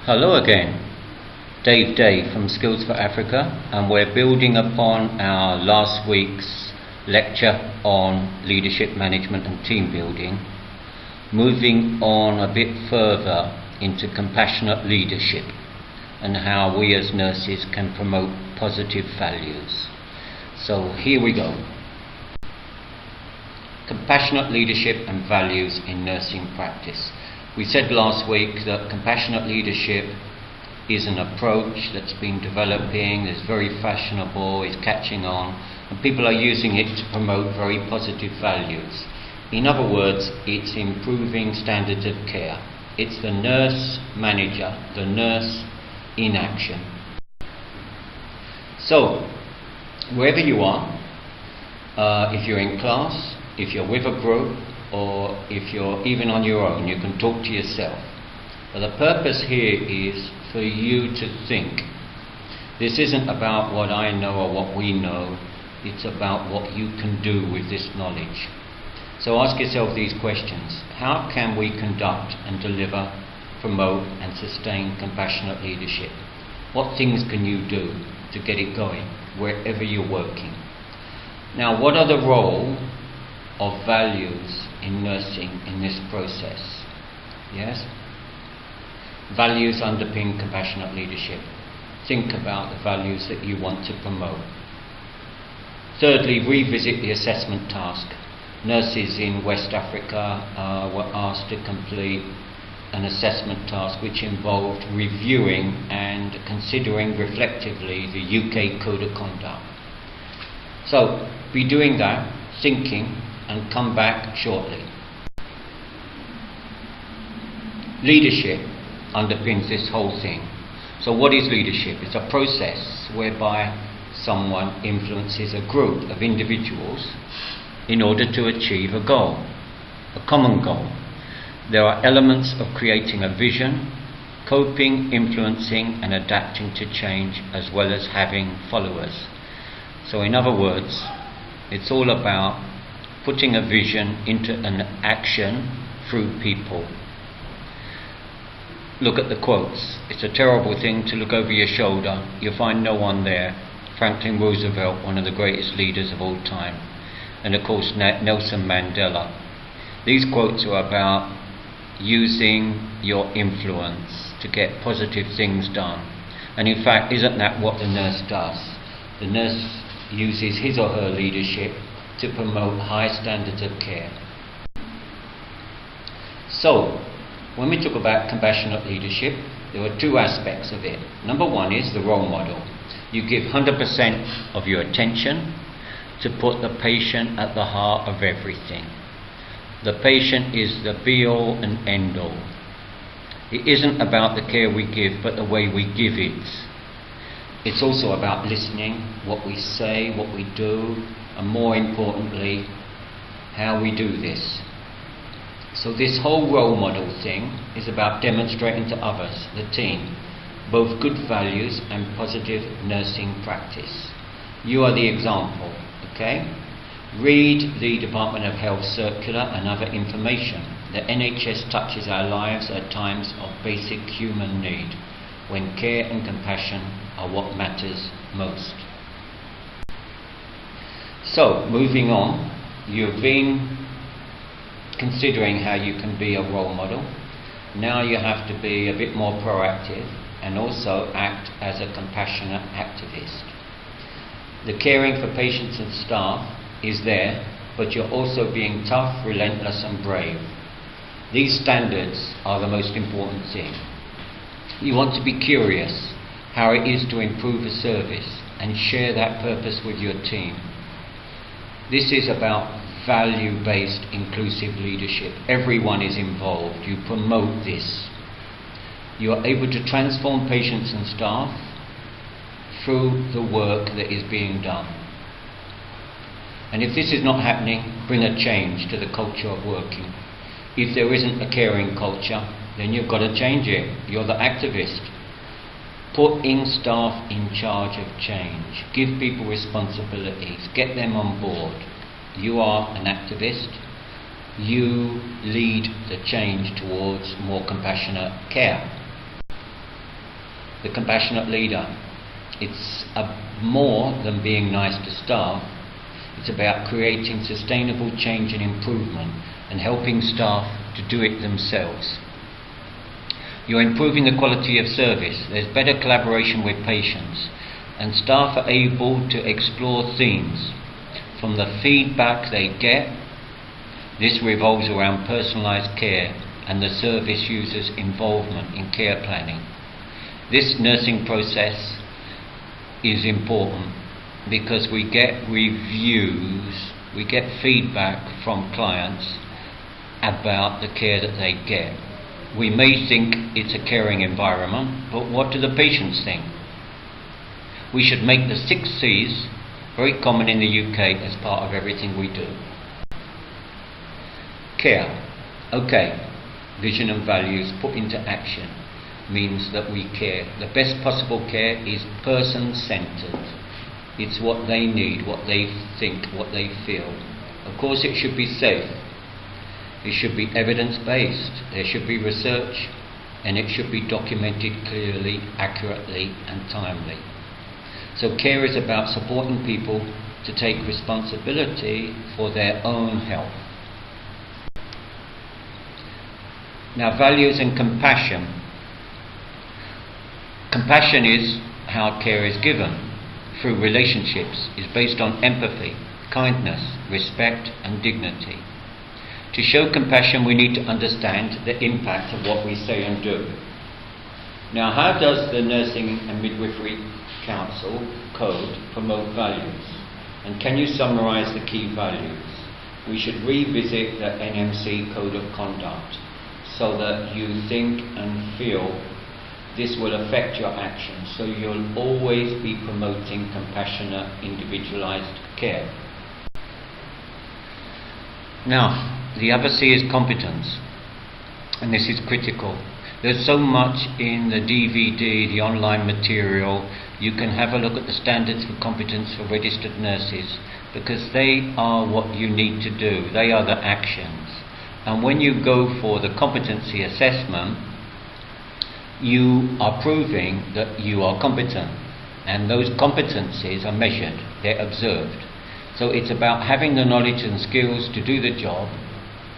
Hello again, Dave from Skills for Africa, and we're building upon our last week's lecture on leadership management and team building, moving on a bit further into compassionate leadership and how we as nurses can promote positive values. So here we go. Compassionate leadership and values in nursing practice. We said last week that compassionate leadership is an approach that's been developing, is very fashionable, is catching on, and people are using it to promote very positive values. In other words, it's improving standards of care. It's the nurse manager, the nurse in action. So, wherever you are, if you're in class, if you're with a group, or if you're even on your own, you can talk to yourself. But the purpose here is for you to think. This isn't about what I know or what we know, it's about what you can do with this knowledge. So ask yourself these questions. How can we conduct and deliver, promote and sustain compassionate leadership? What things can you do to get it going wherever you're working? Now, what are the role of values in nursing in this process? Yes? Values underpin compassionate leadership. Think about the values that you want to promote. Thirdly, revisit the assessment task. Nurses in West Africa were asked to complete an assessment task which involved reviewing and considering reflectively the UK Code of Conduct. So, be doing that, thinking, and come back shortly. Leadership underpins this whole thing. So what is leadership? It's a process whereby someone influences a group of individuals in order to achieve a goal, a common goal. There are elements of creating a vision, coping, influencing and adapting to change, as well as having followers. So in other words, it's all about putting a vision into an action through people. Look at the quotes. It's a terrible thing to look over your shoulder. You'll find no one there. Franklin Roosevelt, one of the greatest leaders of all time. And of course Nelson Mandela. These quotes are about using your influence to get positive things done. And in fact, isn't that what the nurse does? The nurse uses his or her leadership to promote high standards of care. So, when we talk about compassionate leadership, there are two aspects of it. Number one is the role model. You give 100% of your attention to put the patient at the heart of everything. The patient is the be-all and end-all. It isn't about the care we give, but the way we give it. It's also about listening, what we say, what we do, and more importantly, how we do this. So this whole role model thing is about demonstrating to others, the team, both good values and positive nursing practice. You are the example, okay? Read the Department of Health circular and other information. The NHS touches our lives at times of basic human need, when care and compassion are what matters most. So, moving on, you've been considering how you can be a role model. Now you have to be a bit more proactive and also act as a compassionate activist. The caring for patients and staff is there, but you're also being tough, relentless and brave. These standards are the most important thing. You want to be curious how it is to improve a service and share that purpose with your team. This is about value-based inclusive leadership. Everyone is involved. You promote this. You are able to transform patients and staff through the work that is being done. And if this is not happening, bring a change to the culture of working. If there isn't a caring culture, then you've got to change it. You're the activist. Putting staff in charge of change. Give people responsibilities. Get them on board. You are an activist. You lead the change towards more compassionate care. the compassionate leader. It's more than being nice to staff. It's about creating sustainable change and improvement and helping staff to do it themselves. You're improving the quality of service. There's better collaboration with patients, and staff are able to explore themes from the feedback they get. This revolves around personalised care and the service user's involvement in care planning. This nursing process is important because we get reviews, we get feedback from clients about the care that they get. We may think it's a caring environment, but what do the patients think? We should make the 6 C's very common in the UK as part of everything we do. Care. Okay, vision and values put into action means that we care. The best possible care is person-centred. It's what they need, what they think, what they feel. Of course, it should be safe. It should be evidence-based. There should be research, and it should be documented clearly, accurately, and timely. So care is about supporting people to take responsibility for their own health. Now, values and compassion. Compassion is how care is given through relationships, is based on empathy, kindness, respect and dignity. To show compassion, we need to understand the impact of what we say and do. Now, how does the Nursing and Midwifery Council Code promote values? And can you summarise the key values? We should revisit the NMC Code of Conduct so that you think and feel this will affect your actions, so you'll always be promoting compassionate, individualised care. Now, the other C is competence, and this is critical. There's so much in the DVD, the online material. You can have a look at the standards for competence for registered nurses, because they are what you need to do. They are the actions. And when you go for the competency assessment, you are proving that you are competent, and those competencies are measured, they're observed. So it's about having the knowledge and skills to do the job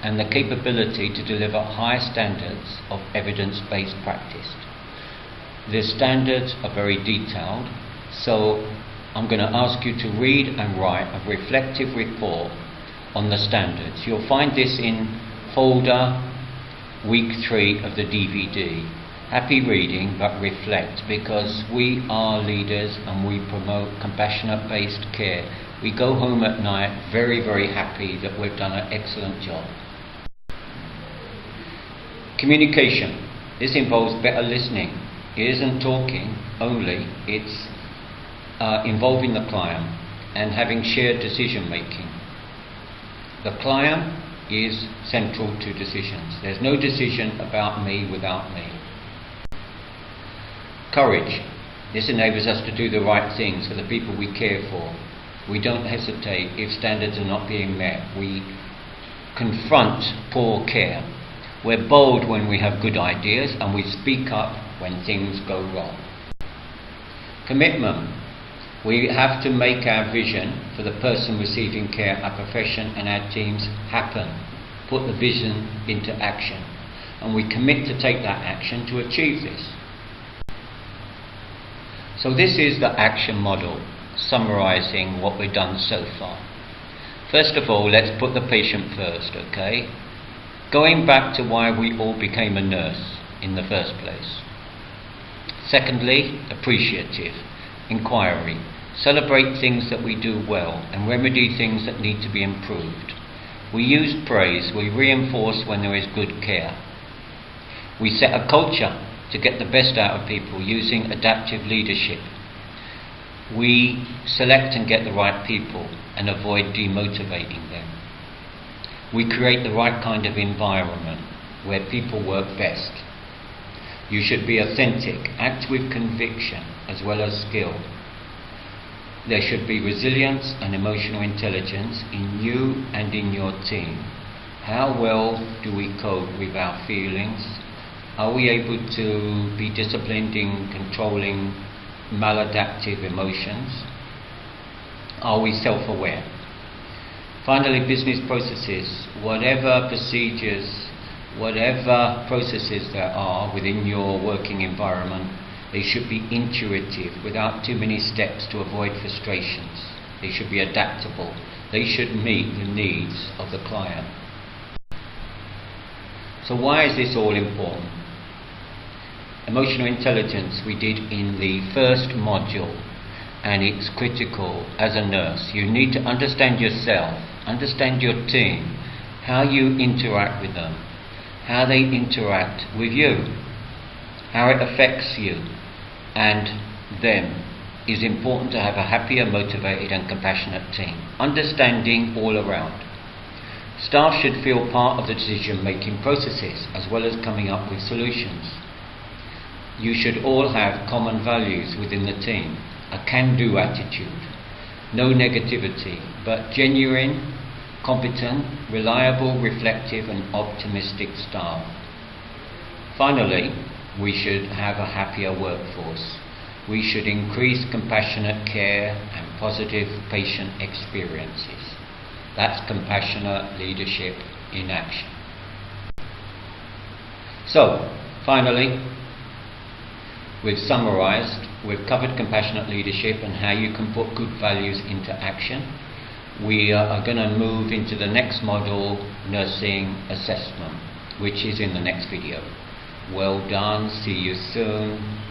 and the capability to deliver high standards of evidence-based practice. The standards are very detailed, so I'm going to ask you to read and write a reflective report on the standards. You'll find this in folder week 3 of the DVD. Happy reading, but reflect, because we are leaders and we promote compassionate based care. We go home at night very, very happy that we've done an excellent job. Communication. This involves better listening. It isn't talking only, it's involving the client and having shared decision making. The client is central to decisions. There's no decision about me without me. Courage. This enables us to do the right things for the people we care for. We don't hesitate if standards are not being met. We confront poor care. We're bold when we have good ideas, and we speak up when things go wrong. Commitment. We have to make our vision for the person receiving care, our profession and our teams happen. Put the vision into action. And we commit to take that action to achieve this. So this is the action model, summarising what we've done so far. First of all, let's put the patient first, okay? Going back to why we all became a nurse in the first place. Secondly, appreciative, inquiry. Celebrate things that we do well and remedy things that need to be improved. We use praise, we reinforce when there is good care. We set a culture to get the best out of people using adaptive leadership. We select and get the right people and avoid demotivating them. We create the right kind of environment where people work best. You should be authentic, act with conviction as well as skill. There should be resilience and emotional intelligence in you and in your team. How well do we cope with our feelings, Are we able to be disciplined in controlling maladaptive emotions? Are we self-aware? Finally, business processes. Whatever procedures, whatever processes there are within your working environment, they should be intuitive, without too many steps to avoid frustrations. They should be adaptable. They should meet the needs of the client. So why is this all important? Emotional intelligence we did in the first module, and it's critical as a nurse. You need to understand yourself, understand your team, how you interact with them, how they interact with you, how it affects you and them. Is important to have a happier, motivated and compassionate team. Understanding all around. Staff should feel part of the decision-making processes as well as coming up with solutions. You should all have common values within the team, a can-do attitude, no negativity, but genuine, competent, reliable, reflective and optimistic staff. Finally, we should have a happier workforce. We should increase compassionate care and positive patient experiences. That's compassionate leadership in action. So, finally, we've summarized, we've covered compassionate leadership and how you can put good values into action. We are going to move into the next model, nursing assessment, which is in the next video. Well done, see you soon.